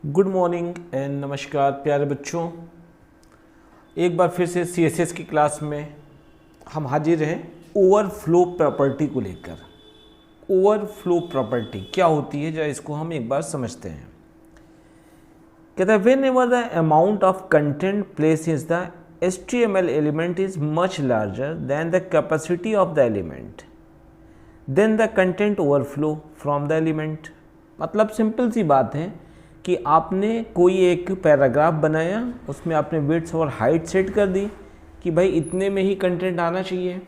Good morning and नमस्कार प्यारे बच्चों। एक बार फिर से सीएसएस की क्लास में हम हाजिर हैं ओवरफ्लो प्रॉपर्टी को लेकर। ओवरफ्लो प्रॉपर्टी क्या होती है, जरा इसको हम एक बार समझते हैं। कहता है whenever the amount of content place is the HTML element is much larger than the capacity of the element then the content overflow from the element. मतलब सिंपल सी बात है कि आपने कोई एक पैराग्राफ बनाया, उसमें आपने विड्थ और हाइट सेट कर दी कि भाई इतने में ही कंटेंट आना चाहिए।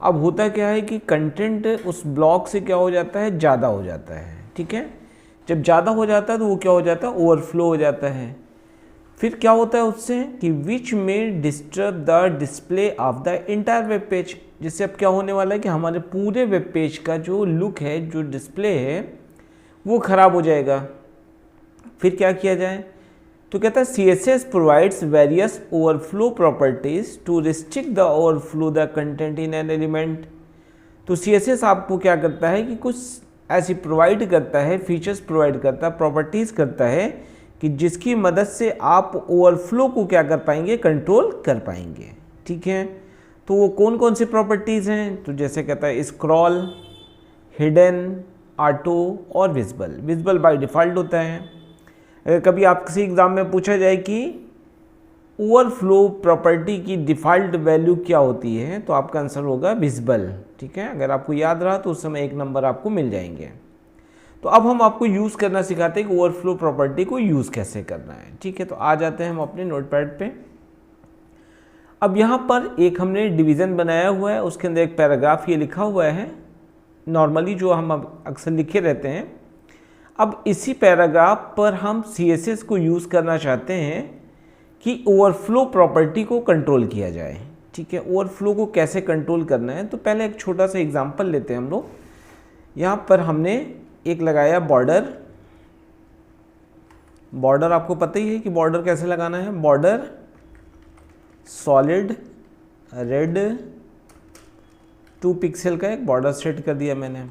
अब होता क्या है कि कंटेंट उस ब्लॉक से क्या हो जाता है, ज़्यादा हो जाता है। ठीक है, जब ज़्यादा हो जाता है तो वो क्या हो जाता है, ओवरफ्लो हो जाता है। फिर क्या होता है उससे कि विच में disturb the display of the entire web page. जिससे अब क्या होने वाला है कि हमारे पूरे वेब पेज का जो लुक है, जो डिस्प्ले है, वो ख़राब हो जाएगा। फिर क्या किया जाए, तो कहता है CSS provides various overflow properties to restrict the overflow the content in an element. तो CSS आपको क्या करता है कि कुछ ऐसी प्रोवाइड करता है, फीचर्स प्रोवाइड करता है, प्रॉपर्टीज करता है कि जिसकी मदद से आप ओवरफ्लो को क्या कर पाएंगे, कंट्रोल कर पाएंगे। ठीक है, तो वो कौन कौन सी प्रॉपर्टीज़ हैं, तो जैसे कहता है स्क्रॉल, हिडन, ऑटो और विजिबल। विजिबल बाय डिफ़ॉल्ट होता है। अगर कभी आपसे एग्ज़ाम में पूछा जाए कि ओवरफ्लो प्रॉपर्टी की डिफ़ॉल्ट वैल्यू क्या होती है, तो आपका आंसर होगा विजिबल। ठीक है, अगर आपको याद रहा तो उस समय 1 नंबर आपको मिल जाएंगे। तो अब हम आपको यूज़ करना सिखाते हैं कि ओवरफ्लो प्रॉपर्टी को यूज़ कैसे करना है। ठीक है, तो आ जाते हैं हम अपने नोटपैड पे। अब यहाँ पर एक हमने डिवीज़न बनाया हुआ है, उसके अंदर एक पैराग्राफ ये लिखा हुआ है, नॉर्मली जो हम अक्सर लिखे रहते हैं। अब इसी पैराग्राफ पर हम CSS को यूज़ करना चाहते हैं कि ओवरफ्लो प्रॉपर्टी को कंट्रोल किया जाए। ठीक है, ओवरफ्लो को कैसे कंट्रोल करना है, तो पहले एक छोटा सा एग्जांपल लेते हैं हम लोग। यहाँ पर हमने एक लगाया बॉर्डर। बॉर्डर आपको पता ही है कि बॉर्डर कैसे लगाना है। बॉर्डर सॉलिड रेड 2 पिक्सल का एक बॉर्डर सेट कर दिया मैंने।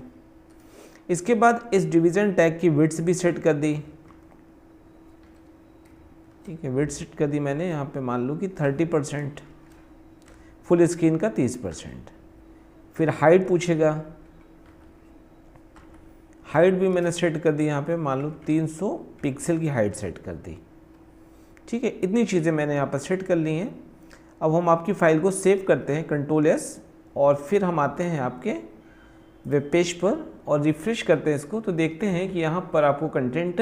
इसके बाद इस डिवीज़न टैग की विड्थ भी सेट कर दी। ठीक है, विड्थ सेट कर दी मैंने, यहाँ पे मान लो कि 30%, फुल स्क्रीन का 30%। फिर हाइट पूछेगा, हाइट भी मैंने सेट कर दी, यहाँ पे मान लो 300 पिक्सल की हाइट सेट कर दी। ठीक है, इतनी चीज़ें मैंने यहाँ पर सेट कर ली हैं। अब हम आपकी फ़ाइल को सेव करते हैं, Ctrl+, और फिर हम आते हैं आपके वेब पेज पर और रिफ्रेश करते हैं इसको, तो देखते हैं कि यहाँ पर आपको कंटेंट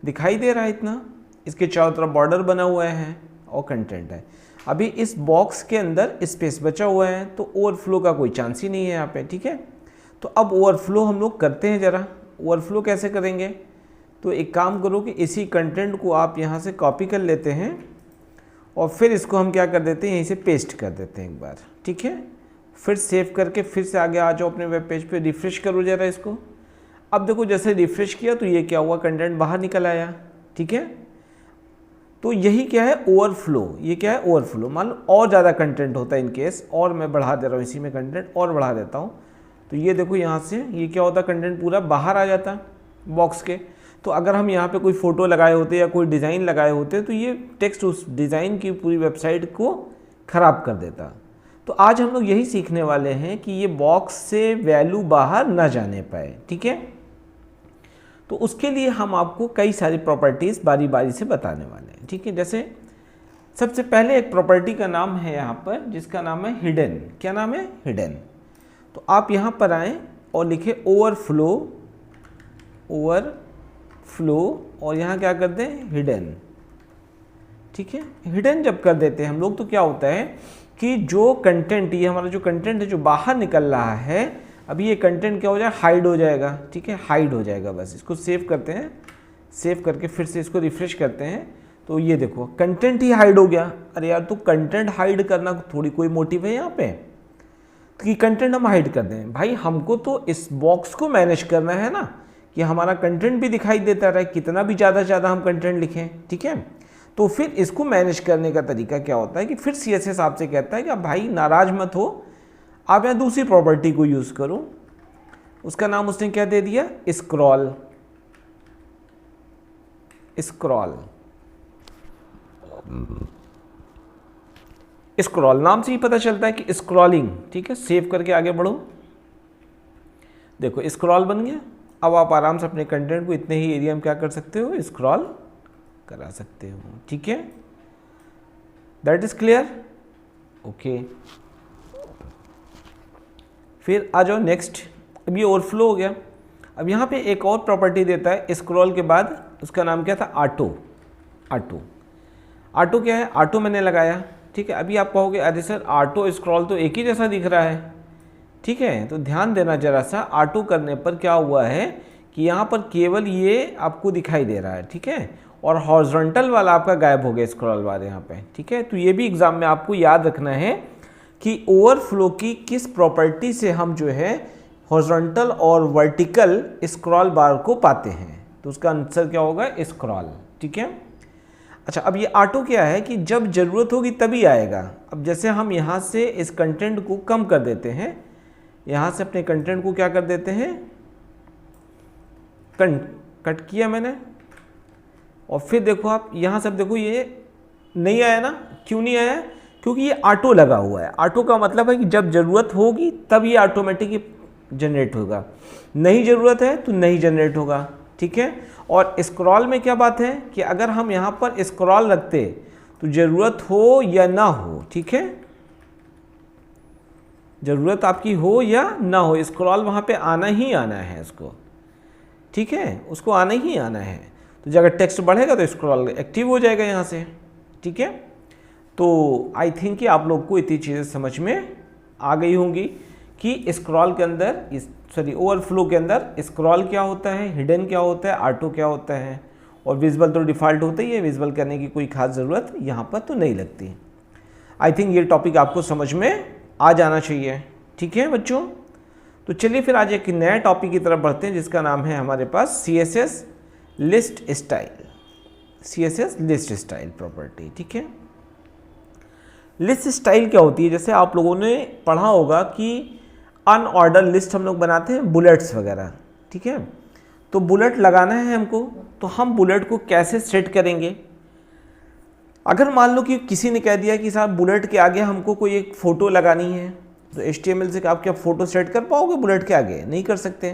दिखाई दे रहा है इतना। इसके चारों तरफ बॉर्डर बना हुआ है और कंटेंट है। अभी इस बॉक्स के अंदर स्पेस बचा हुआ है, तो ओवरफ्लो का कोई चांस ही नहीं है यहाँ पे। ठीक है, तो अब ओवरफ्लो हम लोग करते हैं। ज़रा ओवरफ्लो कैसे करेंगे, तो एक काम करो कि इसी कंटेंट को आप यहाँ से कॉपी कर लेते हैं और फिर इसको हम क्या कर देते हैं, यहीं से पेस्ट कर देते हैं एक बार। ठीक है, फिर सेव करके फिर से आगे आ जाओ अपने वेब पेज पे, रिफ्रेश करो जरा इसको। अब देखो जैसे रिफ्रेश किया तो ये क्या हुआ, कंटेंट बाहर निकल आया। ठीक है, तो यही क्या है, ओवरफ्लो। ये क्या है, ओवरफ्लो। मान लो और ज़्यादा कंटेंट होता है इन केस, और मैं बढ़ा दे रहा हूँ इसी में कंटेंट और बढ़ा देता हूँ, तो ये देखो यहाँ से ये क्या होता, कंटेंट पूरा बाहर आ जाता बॉक्स के। तो अगर हम यहाँ पे कोई फ़ोटो लगाए होते या कोई डिज़ाइन लगाए होते तो ये टेक्स्ट उस डिज़ाइन की पूरी वेबसाइट को ख़राब कर देता। तो आज हम लोग यही सीखने वाले हैं कि ये बॉक्स से वैल्यू बाहर ना जाने पाए। ठीक है, तो उसके लिए हम आपको कई सारी प्रॉपर्टीज़ बारी बारी से बताने वाले हैं। ठीक है, जैसे सबसे पहले एक प्रॉपर्टी का नाम है यहाँ पर, जिसका नाम है हिडन। क्या नाम है, हिडन। तो आप यहाँ पर आएँ और लिखें ओवरफ्लो, ओवरफ्लो, और यहाँ क्या कर दें, हिडन। ठीक है, हिडन जब कर देते हैं हम लोग तो क्या होता है कि जो कंटेंट, ये हमारा जो कंटेंट है जो बाहर निकल रहा है, अभी ये कंटेंट क्या हो जाएगा, हाइड हो जाएगा। ठीक है, हाइड हो जाएगा। बस इसको सेव करते हैं, सेव करके फिर से इसको रिफ्रेश करते हैं, तो ये देखो कंटेंट ही हाइड हो गया। अरे यार, तो कंटेंट हाइड करना थोड़ी कोई मोटिव है यहाँ पे कि कंटेंट हम हाइड कर दें। भाई हमको तो इस बॉक्स को मैनेज करना है ना, कि हमारा कंटेंट भी दिखाई देता रहे, कितना भी ज़्यादा हम कंटेंट लिखें। ठीक है, तो फिर इसको मैनेज करने का तरीका क्या होता है कि फिर CSS आपसे कहता है कि आप भाई नाराज मत हो, आप यहाँ दूसरी प्रॉपर्टी को यूज़ करो। उसका नाम उसने क्या दे दिया, स्क्रॉल। स्क्रॉल। स्क्रॉल नाम से ही पता चलता है कि स्क्रॉलिंग, ठीक है। सेव करके आगे बढ़ो। देखो स्क्रॉल बन गया। अब आप आराम से अपने कंटेंट को इतने ही एरिया में क्या कर सकते हो, स्क्रॉल करा सकते हो, ठीक है। That is clear, okay. फिर आ जाओ नेक्स्ट। अब ये ओवरफ्लो हो गया। अब यहाँ पे एक और प्रॉपर्टी देता है स्क्रॉल के बाद, उसका नाम क्या था, ऑटो। ऑटो क्या है, ऑटो मैंने लगाया, ठीक है। अभी आप कहोगे अरे सर ऑटो स्क्रॉल तो एक ही जैसा दिख रहा है, ठीक है। तो ध्यान देना जरा सा, ऑटो करने पर क्या हुआ है कि यहाँ पर केवल ये आपको दिखाई दे रहा है, ठीक है। और हॉरिजॉन्टल वाला आपका गायब हो गया, स्क्रॉल बार यहाँ पे, ठीक है। तो ये भी एग्जाम में आपको याद रखना है कि ओवरफ्लो की किस प्रॉपर्टी से हम जो है हॉरिजॉन्टल और वर्टिकल स्क्रॉल बार को पाते हैं। तो उसका आंसर क्या होगा, स्क्रॉल, ठीक है। अच्छा, अब ये ऑटो क्या है कि जब ज़रूरत होगी तभी आएगा। अब जैसे हम यहाँ से इस कंटेंट को कम कर देते हैं, यहाँ से अपने कंटेंट को क्या कर देते हैं, कट किया मैंने, और फिर देखो आप यहाँ सब देखो ये नहीं आया ना। क्यों नहीं आया, क्योंकि ये ऑटो लगा हुआ है। ऑटो का मतलब है कि जब ज़रूरत होगी तब ये ऑटोमेटिक जनरेट होगा, नहीं ज़रूरत है तो नहीं जनरेट होगा, ठीक है। और स्क्रॉल में क्या बात है कि अगर हम यहाँ पर स्क्रॉल रखते तो ज़रूरत हो या ना हो, ठीक है, ज़रूरत आपकी हो या ना हो, स्क्रॉल वहाँ पे आना ही आना है उसको, ठीक है, उसको आना ही आना है। तो जब टेक्स्ट बढ़ेगा तो स्क्रॉल एक्टिव हो जाएगा यहाँ से, ठीक है। तो आई थिंक कि आप लोग को इतनी चीज़ें समझ में आ गई होंगी कि स्क्रॉल के अंदर, ओवरफ्लो के अंदर स्क्रॉल क्या होता है, हिडन क्या होता है, ऑटो क्या होता है, और विजुअल तो डिफ़ॉल्ट होता ही है, विजुअल करने की कोई खास ज़रूरत यहाँ पर तो नहीं लगती। आई थिंक ये टॉपिक आपको समझ में आ जाना चाहिए, ठीक है बच्चों। तो चलिए फिर आज एक नया टॉपिक की तरफ बढ़ते हैं जिसका नाम है हमारे पास CSS list style. CSS list style property, ठीक है। लिस्ट स्टाइल क्या होती है, जैसे आप लोगों ने पढ़ा होगा कि अनऑर्डर लिस्ट हम लोग बनाते हैं, बुलेट्स वगैरह, ठीक है। तो बुलेट लगाना है हमको, तो हम बुलेट को कैसे सेट करेंगे। अगर मान लो कि किसी ने कह दिया कि साहब बुलेट के आगे हमको कोई एक फ़ोटो लगानी है, तो HTML से आप क्या फ़ोटो सेट कर पाओगे बुलेट के आगे, नहीं कर सकते।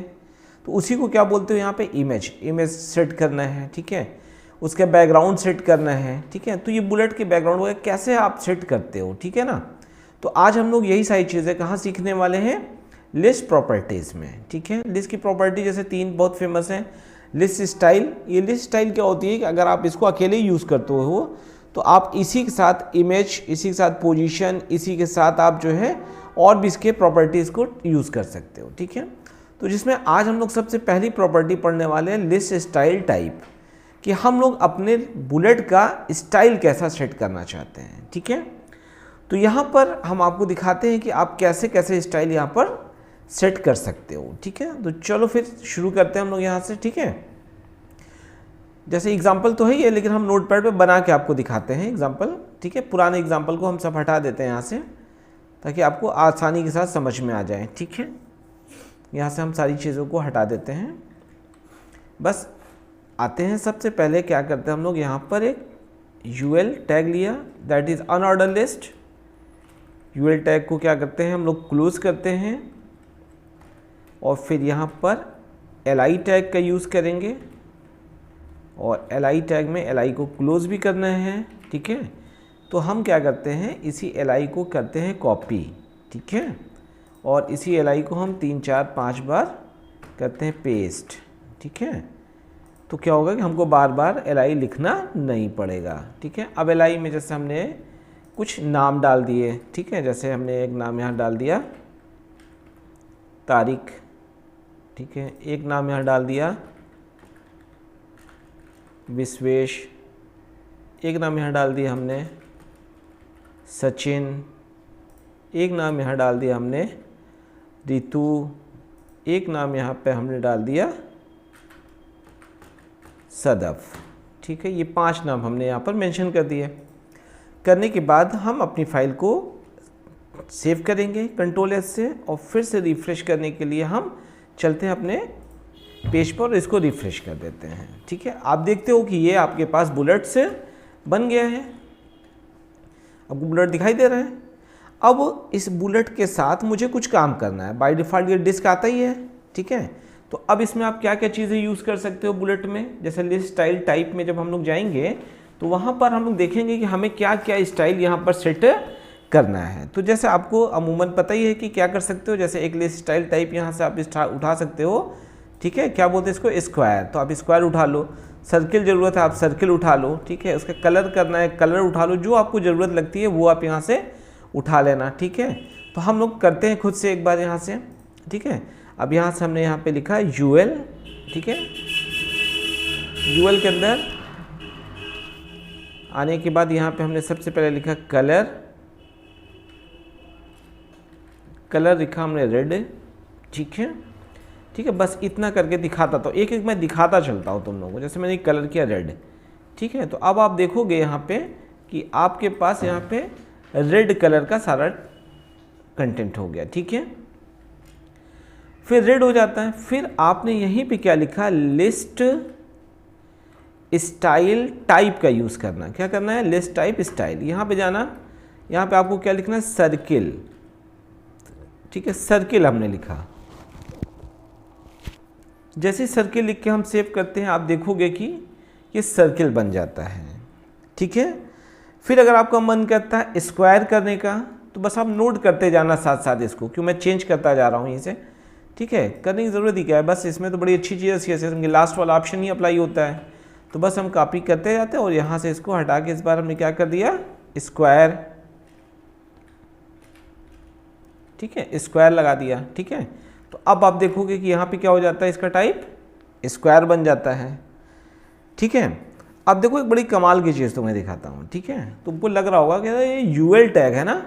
तो उसी को क्या बोलते हो यहाँ पे, इमेज सेट करना है, ठीक है। उसके बैकग्राउंड सेट करना है, ठीक है। तो ये बुलेट के बैकग्राउंड वगैरह कैसे आप सेट करते हो, ठीक है ना। तो आज हम लोग यही सारी चीज़ें कहाँ सीखने वाले हैं, लिस्ट प्रॉपर्टीज़ में, ठीक है। लिस्ट की प्रॉपर्टी जैसे 3 बहुत फेमस हैं। लिस्ट स्टाइल, ये लिस्ट स्टाइल क्या होती है कि अगर आप इसको अकेले यूज़ करते हो तो आप इसी के साथ इमेज, इसी के साथ पोजीशन, इसी के साथ आप जो है और भी इसके प्रॉपर्टीज़ को यूज़ कर सकते हो, ठीक है। तो जिसमें आज हम लोग सबसे पहली प्रॉपर्टी पढ़ने वाले हैं लिस्ट स्टाइल टाइप, कि हम लोग अपने बुलेट का स्टाइल कैसा सेट करना चाहते हैं, ठीक है। तो यहाँ पर हम आपको दिखाते हैं कि आप कैसे कैसे स्टाइल यहाँ पर सेट कर सकते हो, ठीक है। तो चलो फिर शुरू करते हैं हम लोग यहाँ से, ठीक है। जैसे एग्जाम्पल तो है ही है, लेकिन हम नोटपैड पे बना के आपको दिखाते हैं एग्जाम्पल, ठीक है। पुराने एग्जाम्पल को हम सब हटा देते हैं यहाँ से, ताकि आपको आसानी के साथ समझ में आ जाए, ठीक है। यहाँ से हम सारी चीज़ों को हटा देते हैं। बस आते हैं, सबसे पहले क्या करते हैं हम लोग, यहाँ पर एक UL टैग लिया, that is unordered list. UL tag को क्या करते हैं हम लोग, क्लोज करते हैं, और फिर यहाँ पर LI टैग का यूज़ करेंगे, और LI टैग में LI को क्लोज भी करना है, ठीक है। तो हम क्या करते हैं, इसी LI को करते हैं कॉपी, ठीक है, और इसी LI को हम 3 4 5 बार करते हैं पेस्ट, ठीक है। तो क्या होगा कि हमको बार बार LI लिखना नहीं पड़ेगा, ठीक है। अब LI में जैसे हमने कुछ नाम डाल दिए, ठीक है, जैसे हमने एक नाम यहाँ डाल दिया तारिक, ठीक है, एक नाम यहाँ डाल दिया विश्वेश, एक नाम यहाँ डाल दिया हमने सचिन, एक नाम यहाँ डाल दिया हमने रितु, एक नाम यहाँ पे हमने डाल दिया सदफ, ठीक है। ये 5 नाम हमने यहाँ पर मेंशन कर दिए। करने के बाद हम अपनी फाइल को सेव करेंगे Ctrl+S से, और फिर से रिफ्रेश करने के लिए हम चलते हैं अपने पेज पर, इसको रिफ्रेश कर देते हैं। ठीक है, आप देखते हो कि ये आपके पास बुलेट्स बन गया है, आपको बुलेट दिखाई दे रहा है। अब इस बुलेट के साथ मुझे कुछ काम करना है, बाय डिफ़ॉल्ट ये डिस्क आता ही है। ठीक है, तो अब इसमें आप क्या क्या चीज़ें यूज़ कर सकते हो बुलेट में, जैसे लिस्ट स्टाइल टाइप में जब हम लोग जाएंगे तो वहाँ पर हम लोग देखेंगे कि हमें क्या क्या स्टाइल यहाँ पर सेट करना है। तो जैसे आपको अमूमन पता ही है कि क्या कर सकते हो, जैसे एक लिस्ट स्टाइल टाइप यहाँ से आप उठा सकते हो। ठीक है, क्या बोलते हैं इसको, स्क्वायर, तो आप स्क्वायर उठा लो। सर्किल ज़रूरत है, आप सर्किल उठा लो। ठीक है, उसका कलर करना है, कलर उठा लो, जो आपको ज़रूरत लगती है वो आप यहाँ से उठा लेना। ठीक है, तो हम लोग करते हैं खुद से एक बार यहाँ से। ठीक है, अब यहाँ से हमने यहाँ पे लिखा यूएल। ठीक है, यूएल के अंदर आने के बाद यहाँ पे हमने सबसे पहले लिखा कलर, कलर लिखा हमने रेड। ठीक है, ठीक है, बस इतना करके दिखाता, तो एक एक मैं दिखाता चलता हूँ तुम लोगों को। जैसे मैंने कलर किया रेड। ठीक है, तो अब आप देखोगे यहाँ पे कि आपके पास यहाँ पे रेड कलर का सारा कंटेंट हो गया। ठीक है, फिर रेड हो जाता है। फिर आपने यहीं पे क्या लिखा, लिस्ट स्टाइल टाइप का यूज़ करना। क्या करना है, लिस्ट टाइप स्टाइल, यहाँ पे जाना, यहाँ पे आपको क्या लिखना है, सर्किल। ठीक है, सर्किल हमने लिखा। जैसे सर्किल लिख के हम सेव करते हैं, आप देखोगे कि ये सर्किल बन जाता है। ठीक है, फिर अगर आपका मन करता है स्क्वायर करने का, तो बस आप नोट करते जाना साथ साथ इसको, क्यों मैं चेंज करता जा रहा हूँ इसे। ठीक है, करने की ज़रूरत ही क्या है, बस इसमें तो बड़ी अच्छी चीज़ है सीएसएस में, लास्ट वाला ऑप्शन ही अप्लाई होता है। तो बस हम कॉपी करते जाते हैं और यहाँ से इसको हटा के इस बार हमने क्या कर दिया, स्क्वायर। ठीक है, स्क्वायर लगा दिया। ठीक है, तो अब आप देखोगे कि यहाँ पे क्या हो जाता है, इसका टाइप स्क्वायर बन जाता है। ठीक है, अब देखो एक बड़ी कमाल की चीज़ तुम्हें दिखाता हूँ। ठीक है, तुमको लग रहा होगा कि ये यूएल टैग है ना।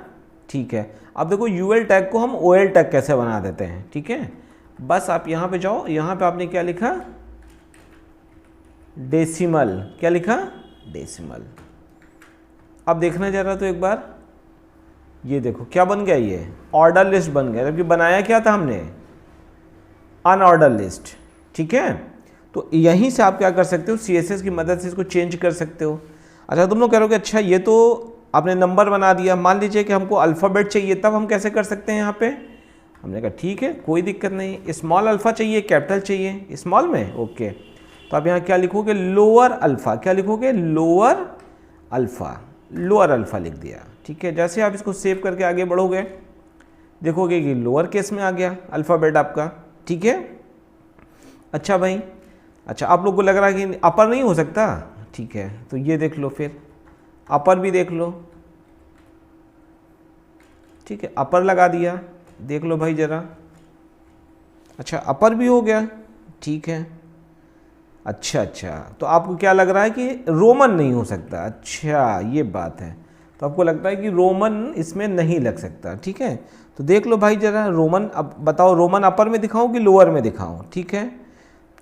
ठीक है, अब देखो यूएल टैग को हम ओएल टैग कैसे बना देते हैं। ठीक है, बस आप यहाँ पे जाओ, यहाँ पे आपने क्या लिखा, डेसिमल। क्या लिखा, डेसिमल। अब देखना चाह रहा तो एक बार ये देखो क्या बन गया, ये ऑर्डर लिस्ट बन गया, जबकि बनाया क्या था हमने, अनऑर्डर लिस्ट। ठीक है, तो यहीं से आप क्या कर सकते हो, सीएसएस की मदद से इसको चेंज कर सकते हो। अच्छा, तुम लोग कह रहे हो कि अच्छा ये तो आपने नंबर बना दिया, मान लीजिए कि हमको अल्फ़ाबेट चाहिए, तब हम कैसे कर सकते हैं यहाँ पे। हमने कहा ठीक है, कोई दिक्कत नहीं, स्मॉल अल्फ़ा चाहिए, कैपिटल चाहिए, स्मॉल में, ओके। तो आप यहाँ क्या लिखोगे, लोअर अल्फ़ा। क्या लिखोगे, लोअर अल्फ़ा, लोअर अल्फ़ा लिख दिया। ठीक है, जैसे आप इसको सेव करके आगे बढ़ोगे, देखोगे कि लोअर केस में आ गया अल्फ़ाबेट आपका। ठीक है, अच्छा भाई, अच्छा आप लोग को लग रहा है कि अपर नहीं हो सकता। ठीक है, तो ये देख लो, फिर अपर भी देख लो। ठीक है, अपर लगा दिया, देख लो भाई ज़रा। अच्छा, अपर भी हो गया। ठीक है, अच्छा अच्छा, तो आपको क्या लग रहा है कि रोमन नहीं हो सकता। अच्छा, ये बात है, तो आपको लगता है कि रोमन इसमें नहीं लग सकता। ठीक है, तो देख लो भाई ज़रा रोमन, अब बताओ रोमन अपर में दिखाऊं कि लोअर में दिखाऊं। ठीक है,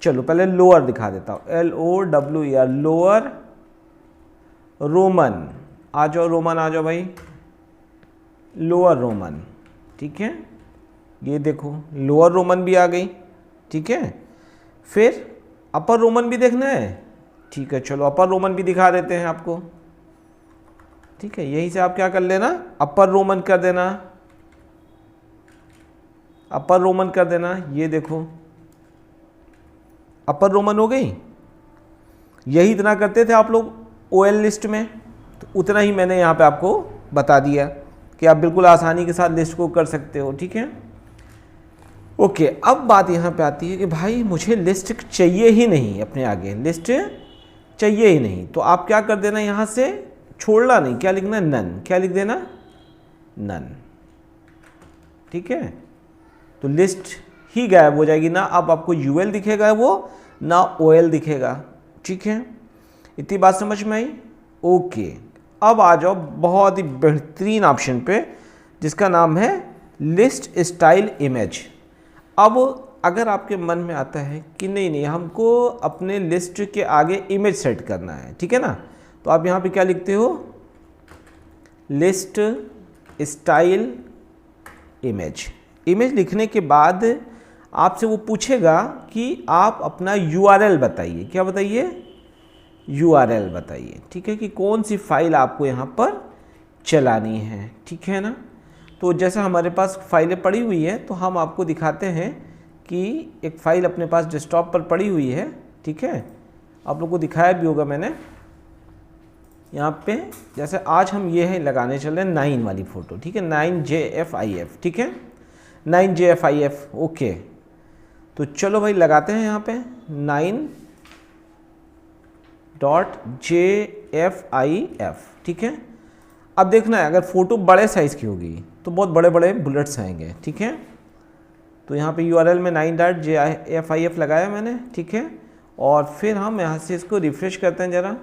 चलो पहले लोअर दिखा देता हूँ, LOWER, लोअर रोमन। आ जाओ रोमन, आ जाओ भाई, लोअर रोमन। ठीक है, ये देखो लोअर रोमन भी आ गई। ठीक है, फिर अपर रोमन भी देखना है। ठीक है, चलो अपर रोमन भी दिखा देते हैं आपको। ठीक है, यहीं से आप क्या कर लेना, अपर रोमन कर देना, अपर रोमन कर देना। ये देखो अपर रोमन हो गई। यही इतना करते थे आप लोग ओएल लिस्ट में, तो उतना ही मैंने यहाँ पे आपको बता दिया कि आप बिल्कुल आसानी के साथ लिस्ट को कर सकते हो। ठीक है, ओके। अब बात यहाँ पे आती है कि भाई मुझे लिस्ट चाहिए ही नहीं, अपने आगे लिस्ट चाहिए ही नहीं, तो आप क्या कर देना, यहाँ से छोड़ना नहीं, क्या लिखना, नन। क्या लिख देना, नन। ठीक है, तो लिस्ट ही गायब हो जाएगी ना, अब आपको यूएल दिखेगा वो, ना ओएल दिखेगा। ठीक है, इतनी बात समझ में आई। ओके, अब आ जाओ बहुत ही बेहतरीन ऑप्शन पे, जिसका नाम है लिस्ट स्टाइल इमेज। अब अगर आपके मन में आता है कि नहीं नहीं हमको अपने लिस्ट के आगे इमेज सेट करना है, ठीक है ना, तो आप यहाँ पे क्या लिखते हो, लिस्ट स्टाइल इमेज। इमेज लिखने के बाद आपसे वो पूछेगा कि आप अपना URL बताइए। क्या बताइए? URL बताइए। ठीक है, कि कौन सी फाइल आपको यहाँ पर चलानी है। ठीक है ना। तो जैसा हमारे पास फाइलें पड़ी हुई है तो हम आपको दिखाते हैं कि एक फ़ाइल अपने पास डेस्कटॉप पर पड़ी हुई है। ठीक है, आप लोग को दिखाया भी होगा मैंने यहाँ पे। जैसे आज हम ये है लगाने चल रहे हैं 9 वाली फ़ोटो। ठीक है, 9JFIF। ठीक है, 9JFIF। ओके, तो चलो भाई लगाते हैं यहाँ पे 9.jfif। ठीक है, अब देखना है अगर फ़ोटो बड़े साइज़ की होगी तो बहुत बड़े बड़े बुलेट्स आएंगे। ठीक है, तो यहाँ पे URL में 9.jfif लगाया मैंने। ठीक है, और फिर हम यहाँ से इसको रिफ़्रेश करते हैं ज़रा।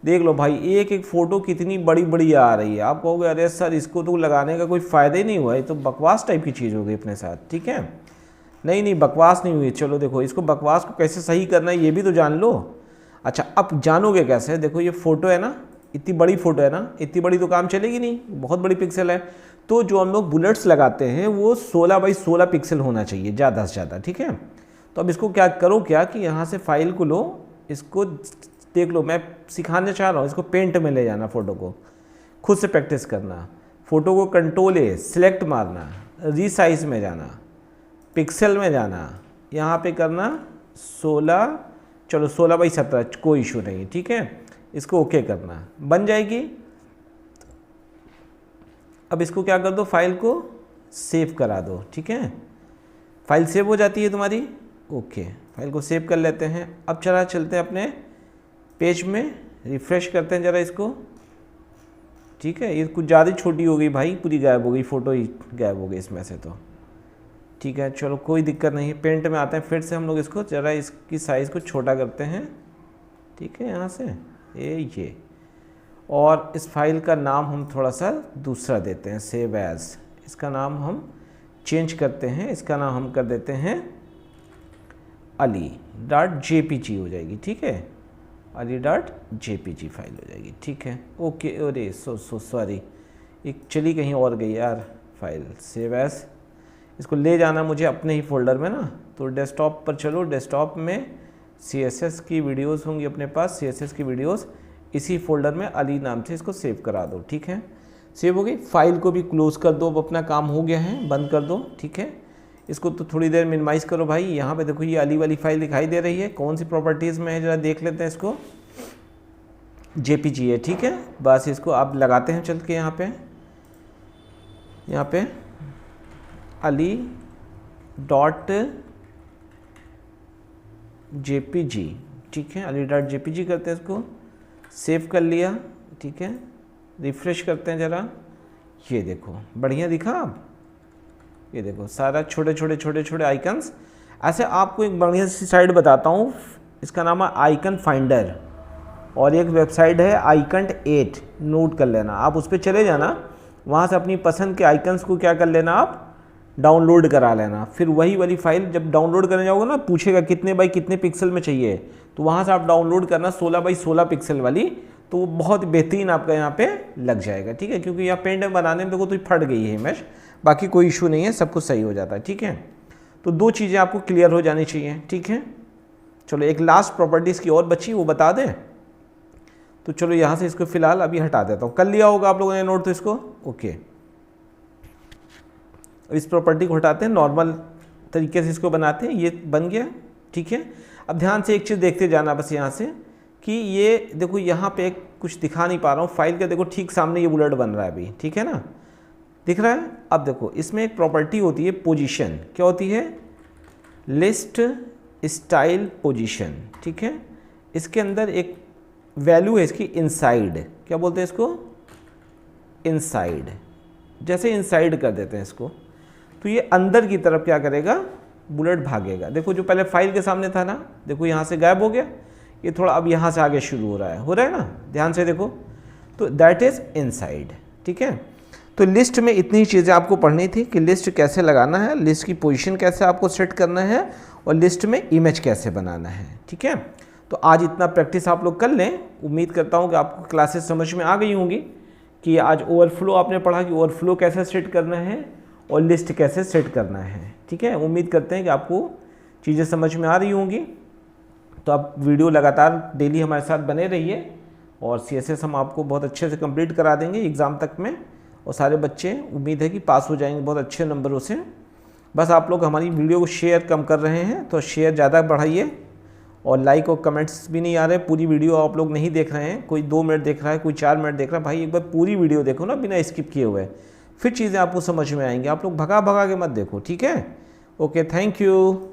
देख लो भाई, एक एक फ़ोटो कितनी बड़ी बड़ी आ रही है। आप कहोगे अरे सर इसको तो लगाने का कोई फ़ायदा ही नहीं हुआ, ये तो बकवास टाइप की चीज़ हो गई अपने साथ। ठीक है, नहीं बकवास नहीं हुई। चलो देखो, इसको बकवास को कैसे सही करना है ये भी तो जान लो। अच्छा, अब जानोगे कैसे? देखो ये फ़ोटो है ना, इतनी बड़ी फ़ोटो है ना, इतनी बड़ी तो काम चलेगी नहीं, बहुत बड़ी पिक्सल है। तो जो हम लोग बुलेट्स लगाते हैं वो 16 बाई 16 पिक्सल होना चाहिए ज़्यादा से ज़्यादा। ठीक है, तो अब इसको क्या करो, क्या कि यहाँ से फाइल को लो, इसको देख लो, मैं सिखाने चाह रहा हूँ। इसको पेंट में ले जाना, फ़ोटो को खुद से प्रैक्टिस करना। फ़ोटो को Ctrl+A सिलेक्ट मारना, रीसाइज में जाना, पिक्सल में जाना, यहाँ पे करना 16, चलो 16 बाई 17, कोई इशू नहीं। ठीक है, इसको ओके करना, बन जाएगी। अब इसको क्या कर दो, फाइल को सेव करा दो। ठीक है, फाइल सेव हो जाती है तुम्हारी। ओके, फाइल को सेव कर लेते हैं। अब चलते हैं अपने पेज में, रिफ़्रेश करते हैं ज़रा इसको। ठीक है, ये कुछ ज़्यादा छोटी हो गई भाई, पूरी गायब हो गई, फ़ोटो ही गायब हो गई इसमें से तो। ठीक है, चलो कोई दिक्कत नहीं है। पेंट में आते हैं, फिर से हम लोग इसको ज़रा इसकी साइज़ को छोटा करते हैं। ठीक है, यहाँ से ये और इस फाइल का नाम हम थोड़ा सा दूसरा देते हैं, सेव एज। इसका नाम हम चेंज करते हैं, इसका नाम हम कर देते हैं ali.jpg हो जाएगी। ठीक है, ali.jpg फाइल हो जाएगी। ठीक है, ओके। अरे सॉरी, एक चली कहीं और गई यार फाइल। सेव एज, इसको ले जाना मुझे अपने ही फोल्डर में ना, तो डेस्कटॉप पर चलो। डेस्कटॉप में CSS की वीडियोस होंगी अपने पास, CSS की वीडियोस, इसी फोल्डर में अली नाम से इसको सेव करा दो। ठीक है, सेव हो गई। फाइल को भी क्लोज़ कर दो, अब अपना काम हो गया है, बंद कर दो। ठीक है, इसको तो थोड़ी देर मिनिमाइज़ करो भाई। यहाँ पे देखो ये अली वाली फाइल दिखाई दे रही है, कौन सी प्रॉपर्टीज़ में है ज़रा देख लेते हैं इसको। JPG है। ठीक है, बस इसको आप लगाते हैं चल के यहाँ पे ali.jpg। ठीक है, ali.jpg करते हैं, इसको सेव कर लिया। ठीक है, रिफ़्रेश करते हैं ज़रा। ये देखो बढ़िया दिखा। अब ये देखो सारा छोटे छोटे आइकन्स। ऐसे आपको एक बढ़िया सी साइट बताता हूँ, इसका नाम है आइकन फाइंडर, और एक वेबसाइट है आइकन8, नोट कर लेना। आप उस पर चले जाना, वहाँ से अपनी पसंद के आइकन्स को क्या कर लेना, आप डाउनलोड करा लेना। फिर वही वाली फाइल जब डाउनलोड करने जाओगे ना, पूछेगा कितने बाई कितने पिक्सल में चाहिए, तो वहाँ से आप डाउनलोड करना 16 बाई 16 पिक्सल वाली, तो वो बहुत बेहतरीन आपका यहाँ पे लग जाएगा। ठीक है, क्योंकि यहाँ पेंट में बनाने में देखो तो फट गई है इमेज, बाकी कोई इशू नहीं है, सब कुछ सही हो जाता है। ठीक है, तो दो चीज़ें आपको क्लियर हो जानी चाहिए। ठीक है, चलो एक लास्ट प्रॉपर्टीज़ की और बची, वो बता दें। तो चलो यहाँ से इसको फिलहाल अभी हटा देता हूँ, कर लिया होगा आप लोगों ने नोट तो इसको। ओके, इस प्रॉपर्टी को हटाते हैं, नॉर्मल तरीके से इसको बनाते हैं, ये बन गया। ठीक है, अब ध्यान से एक चीज़ देखते जाना बस यहाँ से, कि ये देखो यहाँ पे कुछ दिखा नहीं पा रहा हूँ, फाइल के देखो ठीक सामने ये बुलेट बन रहा है अभी। ठीक है ना, दिख रहा है। अब देखो इसमें एक प्रॉपर्टी होती है पोजीशन, क्या होती है, लिस्ट स्टाइल पोजीशन। ठीक है, इसके अंदर एक वैल्यू है इसकी इनसाइड, क्या बोलते हैं इसको, इनसाइड। जैसे इनसाइड कर देते हैं इसको, तो ये अंदर की तरफ क्या करेगा, बुलेट भागेगा। देखो जो पहले फाइल के सामने था ना, देखो यहाँ से गायब हो गया, ये थोड़ा अब यहाँ से आगे शुरू हो रहा है ना, ध्यान से देखो, तो दैट इज़ इनसाइड। ठीक है, तो लिस्ट में इतनी चीज़ें आपको पढ़नी थी कि लिस्ट कैसे लगाना है, लिस्ट की पोजीशन कैसे आपको सेट करना है, और लिस्ट में इमेज कैसे बनाना है। ठीक है, तो आज इतना प्रैक्टिस आप लोग कर लें। उम्मीद करता हूँ कि आपको क्लासेस समझ में आ गई होंगी, कि आज ओवरफ्लो आपने पढ़ा कि ओवरफ्लो कैसे सेट करना है, और लिस्ट कैसे सेट करना है। ठीक है, उम्मीद करते हैं कि आपको चीज़ें समझ में आ रही होंगी। तो आप वीडियो लगातार डेली हमारे साथ बने रहिए और CSS हम आपको बहुत अच्छे से कंप्लीट करा देंगे एग्ज़ाम तक में, और सारे बच्चे उम्मीद है कि पास हो जाएंगे बहुत अच्छे नंबरों से। बस आप लोग हमारी वीडियो को शेयर कम कर रहे हैं, तो शेयर ज़्यादा बढ़ाइए, और लाइक और कमेंट्स भी नहीं आ रहे। पूरी वीडियो आप लोग नहीं देख रहे हैं, कोई 2 मिनट देख रहा है, कोई 4 मिनट देख रहा है। भाई एक बार पूरी वीडियो देखो ना, बिना स्किप किए हुए, फिर चीज़ें आपको समझ में आएंगी। आप लोग भगा भगा के मत देखो, ठीक है। Okay, thank you.